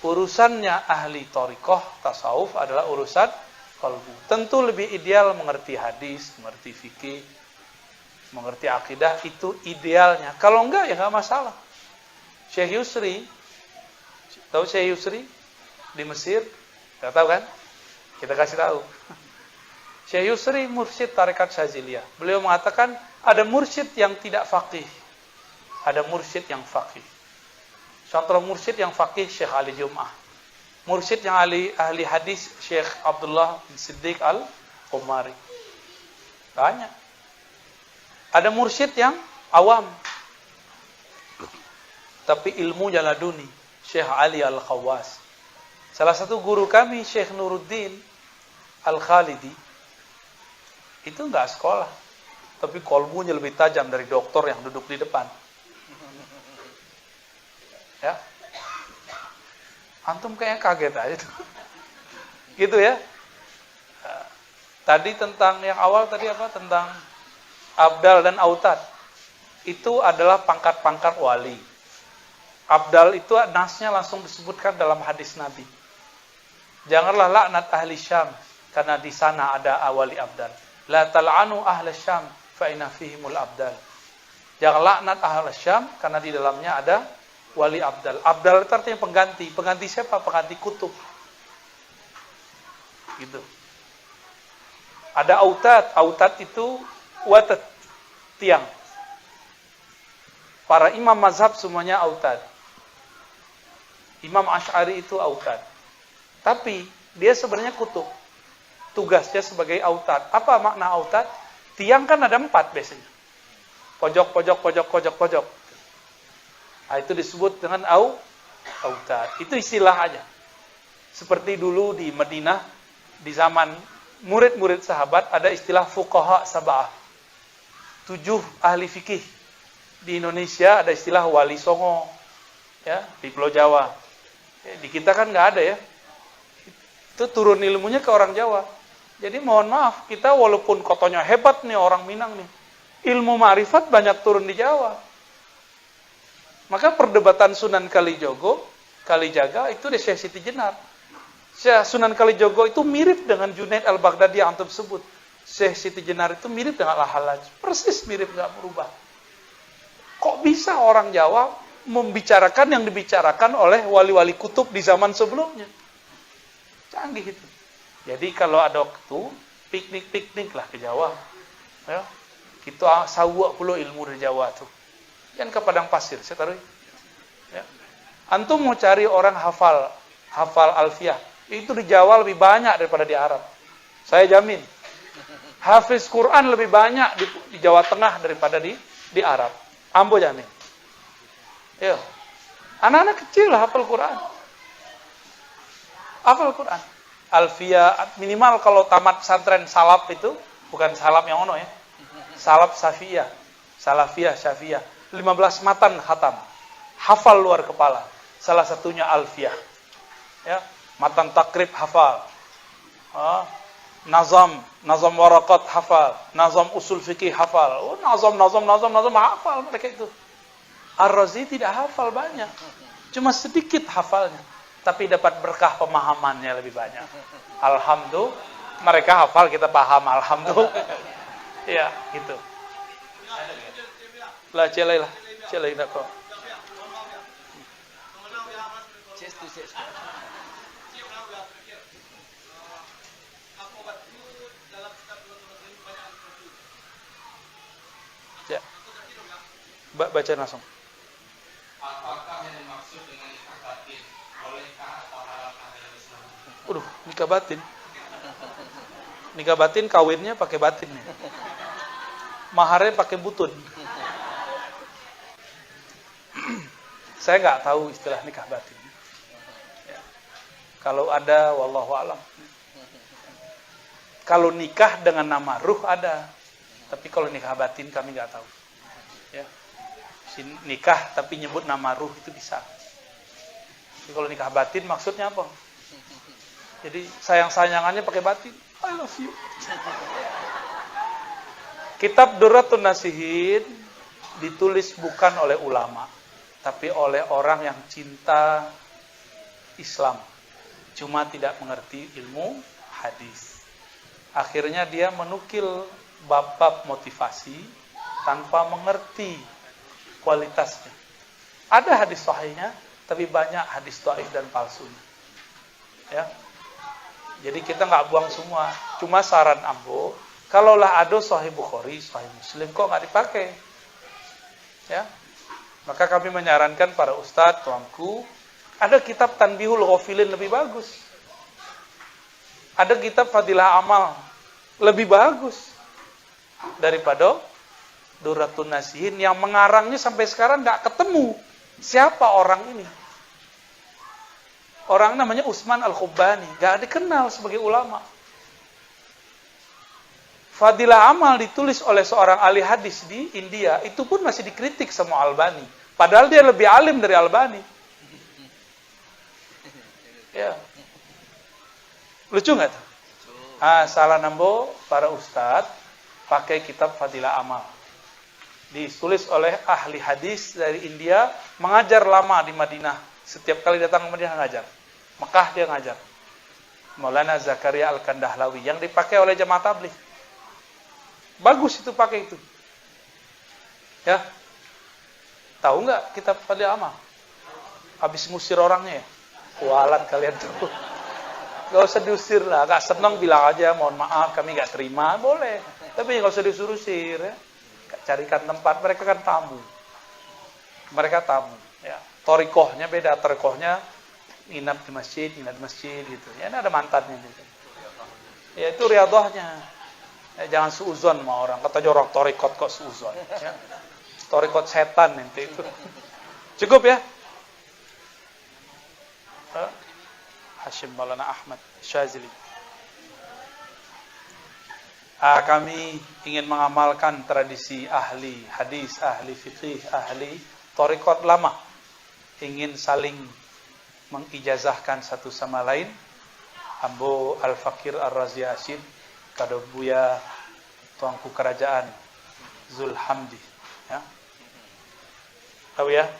Urusannya ahli thariqah, tasawuf adalah urusan qalbu. Tentu lebih ideal mengerti hadis, mengerti fikih, mengerti akidah, itu idealnya. Kalau enggak, ya enggak masalah. Syekh Yusri, tahu Syekh Yusri di Mesir? Tidak tahu kan? Kita kasih tahu. Syekh Yusri mursyid tarekat Syaziliyah. Beliau mengatakan ada mursyid yang tidak faqih, ada mursyid yang faqih. Contoh mursyid yang faqih Syekh Ali Jum'ah. Mursyid yang ahli hadis Syekh Abdullah bin Siddiq Al-Qumari. Banyak. Ada mursyid yang awam, tapi ilmunya laduni, Syekh Ali Al-Khawas. Salah satu guru kami, Syekh Nuruddin Al-Khalidi, itu enggak sekolah, tapi kolbunya lebih tajam dari dokter yang duduk di depan. Ya, antum kayaknya kaget aja tuh. Gitu ya. Tadi tentang yang awal tadi apa? Tentang Abdal dan Autad. Itu adalah pangkat-pangkat wali. Abdal itu nasnya langsung disebutkan dalam hadis Nabi. Janganlah laknat ahli Syam karena di sana ada wali abdal. La tal'anu ahli Syam fa inna fihimul abdal. Jangan laknat ahli Syam karena di dalamnya ada wali abdal. Abdal itu artinya pengganti. Pengganti siapa? Pengganti kutub. Gitu. Ada autad. Autad itu watat, tiang. Para imam mazhab semuanya autad. Imam Asy'ari itu autad. Tapi dia sebenarnya kutub. Tugasnya sebagai autad. Apa makna autad? Tiang kan ada 4 biasanya. Pojok. Nah, itu disebut dengan autad. Itu istilah aja. Seperti dulu di Madinah, di zaman murid-murid sahabat, ada istilah fuqaha sab'ah. 7 ahli fikih. Di Indonesia ada istilah wali songo. Ya, di Pulau Jawa. Di kita kan nggak ada ya. Itu turun ilmunya ke orang Jawa. Jadi mohon maaf, kita walaupun kotonya hebat nih orang Minang nih, ilmu ma'rifat banyak turun di Jawa. Maka perdebatan Sunan Kalijaga itu di Syekh Siti Jenar. Sunan Kalijogo itu mirip dengan Junaid al-Baghdadi yang antum sebut. Syekh Siti Jenar itu mirip dengan Al-Hallaj. Persis mirip, nggak berubah. Kok bisa orang Jawa membicarakan yang dibicarakan oleh wali-wali kutub di zaman sebelumnya? Canggih itu. Jadi kalau ada waktu, piknik lah ke Jawa. Ya. Kita sawak pula ilmu di Jawa tuh. Jangan ke padang pasir, saya taruh. Ya. Antum mau cari orang hafal Alfiyah, itu di Jawa lebih banyak daripada di Arab. Saya jamin. Hafiz Quran lebih banyak di Jawa Tengah daripada di Arab. Ambo jamin. Ya. Anak-anak kecil hafal Quran. Hafal Quran. Alfiyah minimal kalau tamat pesantren salaf itu, bukan salaf yang ono ya. Salaf Safiyah, Salafiyah, Syafiyah. 15 matan khatam. Hafal luar kepala. Salah satunya Alfiyah. Ya, matan takrib hafal. Nazam warakat hafal, nazam usul fikih hafal. Oh, nazam hafal mereka itu. Ar-Razi tidak hafal banyak. Cuma sedikit hafalnya, tapi dapat berkah pemahamannya lebih banyak. Alhamdulillah, mereka hafal, kita paham, alhamdulillah. Ya, gitu. Lah celai dah kok. Ya. Baca langsung. Apakah yang dimaksud dengan nikah batin? Bolehkah atau halalkah dalam Islam? Waduh, nikah batin. Nikah batin kawinnya pakai batin nih. Maharnya pakai butun. Saya nggak tahu istilah nikah batin. Ya. Kalau ada, wallahu alam. Kalau nikah dengan nama ruh ada, tapi kalau nikah batin kami nggak tahu. Ya. Nikah tapi nyebut nama ruh itu bisa. Jadi kalau nikah batin maksudnya apa? Jadi sayang-sayangannya pakai batin. I love you. Kitab Durratun Nasihin ditulis bukan oleh ulama, tapi oleh orang yang cinta Islam, cuma tidak mengerti ilmu hadis. Akhirnya dia menukil bab-bab motivasi tanpa mengerti kualitasnya. Ada hadis sahihnya, tapi banyak hadis dhaif dan palsunya. Ya. Jadi kita nggak buang semua. Cuma saran ambo, kalaulah ada Sahih Bukhari, Sahih Muslim, kok nggak dipakai? Ya. Maka kami menyarankan para ustadz, tuanku, ada kitab Tanbihul Ghafilin lebih bagus. Ada kitab Fadilah Amal lebih bagus daripada Durratun Nasihin yang mengarangnya sampai sekarang nggak ketemu siapa orang ini. Orang namanya Utsman Al-Khubbani, nggak dikenal sebagai ulama. Fadilah Amal ditulis oleh seorang ahli hadis di India, itu pun masih dikritik sama Albani. Padahal dia lebih alim dari Albani. Ya. Lucu nggak tuh? Salah nambo para ustadz pakai kitab Fadilah Amal. Ditulis oleh ahli hadis dari India, mengajar lama di Madinah. Setiap kali datang ke Madinah ngajar. Mekah dia ngajar. Maulana Zakaria Al-Kandahlawi yang dipakai oleh jamaah tabligh. Bagus itu pakai itu. Ya. Tahu nggak kitab Fadilah Amal? Habis ngusir orangnya ya. Kualat kalian tuh. Gak usah diusir lah, gak senang bilang aja mohon maaf kami gak terima, boleh. Tapi gak usah disuruh-usir ya. Carikan tempat, mereka kan tamu. Mereka tamu ya. Torikohnya beda, torikohnya nginap di masjid gitu. Ya ini ada mantannya gitu. Ya itu riadohnya. Ya, jangan suuzon sama orang. Kata jorok torikot kok suuzon ya. Torikot setan nanti itu. Cukup ya? Hashim Maulana Ahmad Syazili. Kami ingin mengamalkan tradisi ahli hadis, ahli fikih, ahli torikot lama. Ingin saling mengijazahkan satu sama lain. Ambo Al-Fakir Ar-Razi Asyid, Kadobuya Tuanku Kerajaan Zulhamdi. Ya. Tahu ya?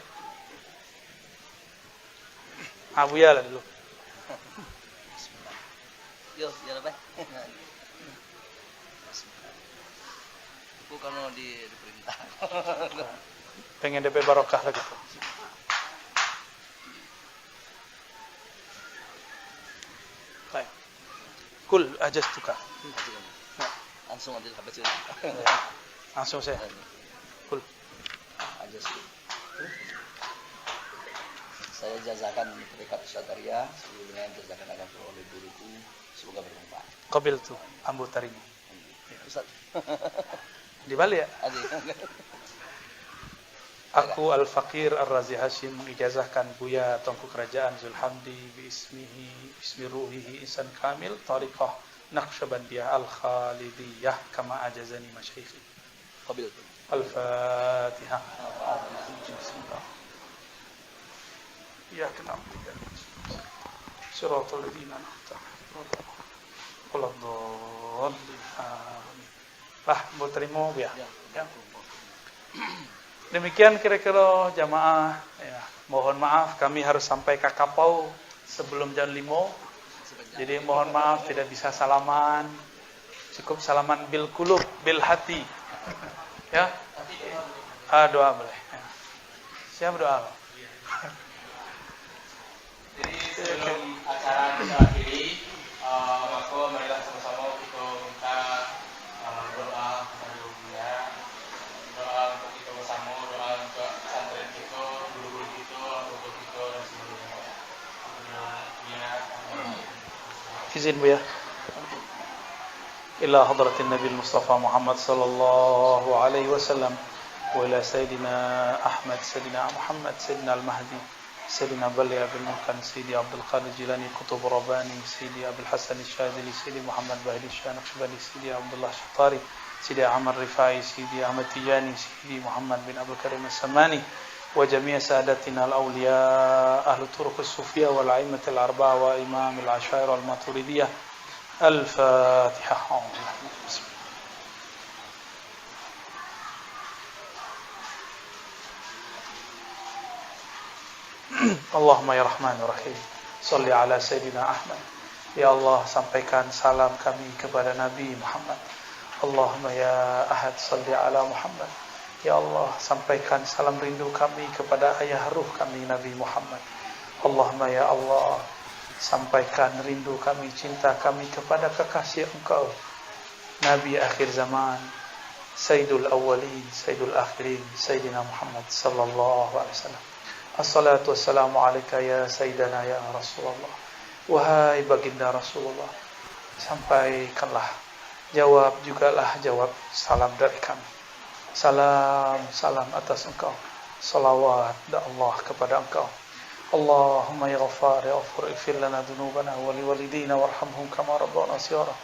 Abuya lah dulu. Yo, ya apa? Aku kalau diperintah. Pengen DP barokah lagi. Baik. Kul ajastuka. Langsung ambil habis itu. Langsung saya. Kul Ajastu. Saya jazakan dekat Syakaria, sebelumnya jazakan akan oleh guruku, semoga bermanfaat. Qabil tu, ambo tarima. Ustaz. Di Bali ya? Ada. Aku Al-Faqir Ar-Razi Hashim mengijazahkan Buya Tengku Kerajaan Zulhamdi bismi ruhihi insan kamil tariqah Naqsyabandiyah Al-Khalidiyah kama ajazani masyaikhi. Qabil. Al-Fatihah. Bismillah. Ya kenapa tidak? Siratal ladzina an'amta 'alaihim. Waladhdallin. Lah, mau terima ya. Ya. Demikian kira-kira jamaah ya, mohon maaf kami harus sampai ke Kapau sebelum jam 5. Jadi mohon maaf tidak bisa salaman. Cukup salaman bil qulub, bil hati. Ya. Doa boleh. Ya. Siap doa. Jadi sebelum acara kita akhiri, maka marilah sama-sama kita minta doa kepada Buya, doa untuk kita bersama, doa untuk pesantren kita, guru-guru kita, untuk kita dan seluruhnya. Izin Bu ya. Ila hadratin Nabi Mustafa Muhammad sallallahu alaihi wasallam wa ila Sayyidina Ahmad, Sayyidina Muhammad, Sayyidina Al-Mahdi, Sayyidina Bali Abdul Muhkan, Sayyidi Abdul Qadir Jilani, Qutub Rabbani, Sayyidi Abdul Hasan Al-Shadili, Sayyidi Muhammad Bahdi Shah Naqshbandi, Sayyidi Abdullah Shatari, Sayyidi Amr Rifai, Sayyidi Ahmad Tijani, Sayyidi Muhammad bin Abdul Karim As-Samani, wa jami'a sadatina al-awliya ahlu turuq as-sufiyah wal a'immat al-arba'a wa imam al-ashair wal-maturidiyah. Al-Fatihah. Allahumma ya Rahman ya Rahim, salli ala Sayyidina Ahmad. Ya Allah, sampaikan salam kami kepada Nabi Muhammad. Allahumma ya Ahad, salli ala Muhammad. Ya Allah, sampaikan salam rindu kami kepada ayah ruh kami Nabi Muhammad. Allahumma ya Allah, sampaikan rindu kami, cinta kami kepada kekasih Engkau, Nabi akhir zaman, Sayyidul Awwalin, Sayyidul Akhirin, Sayyidina Muhammad sallallahu alaihi wasallam. Assalatu wassalamu alaika ya Sayyidana ya Rasulullah. Wahai baginda Rasulullah, sampaikanlah, jawab salam dari kami. Salam atas Engkau, salawat dan Allah kepada Engkau. Allahumma ya Ghaffar ya Ghafur, ighfir lana dhunubana wa liwalidina warhamhum kama rabbana shighara.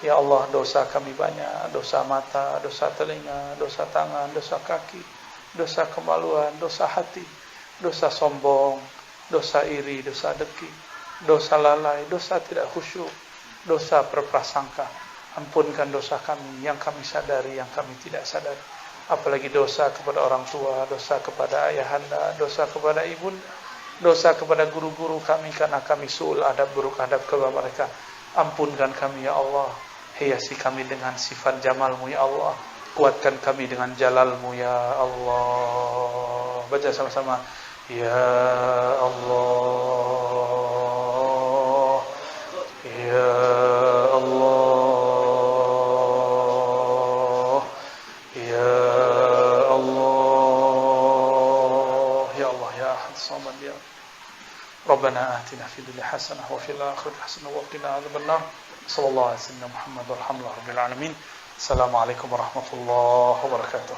Ya Allah, dosa kami banyak, dosa mata, dosa telinga, dosa tangan, dosa kaki, dosa kemaluan, dosa hati, dosa sombong, dosa iri, dosa dengki, dosa lalai, dosa tidak khusyuk, dosa berprasangka. Ampunkan dosa kami yang kami sadari, yang kami tidak sadari. Apalagi dosa kepada orang tua, dosa kepada ayahanda, dosa kepada ibunda, dosa kepada guru-guru kami karena kami su'ul adab, buruk adab kepada mereka. Ampunkan kami ya Allah, hiasi kami dengan sifat jamalmu ya Allah, kuatkan kami dengan jalalmu ya Allah. Baca sama-sama, ya Allah, ya Allah, ya Allah, ya Allah, ya Ahad Samad ya Rabbana atina fid dunya hasanah wa fil akhirati hasanah wa qina adzabannar. Sallallahu alaihi wasallam Muhammad walhamdulillahi rabbil alamin. Assalamualaikum warahmatullahi wabarakatuh.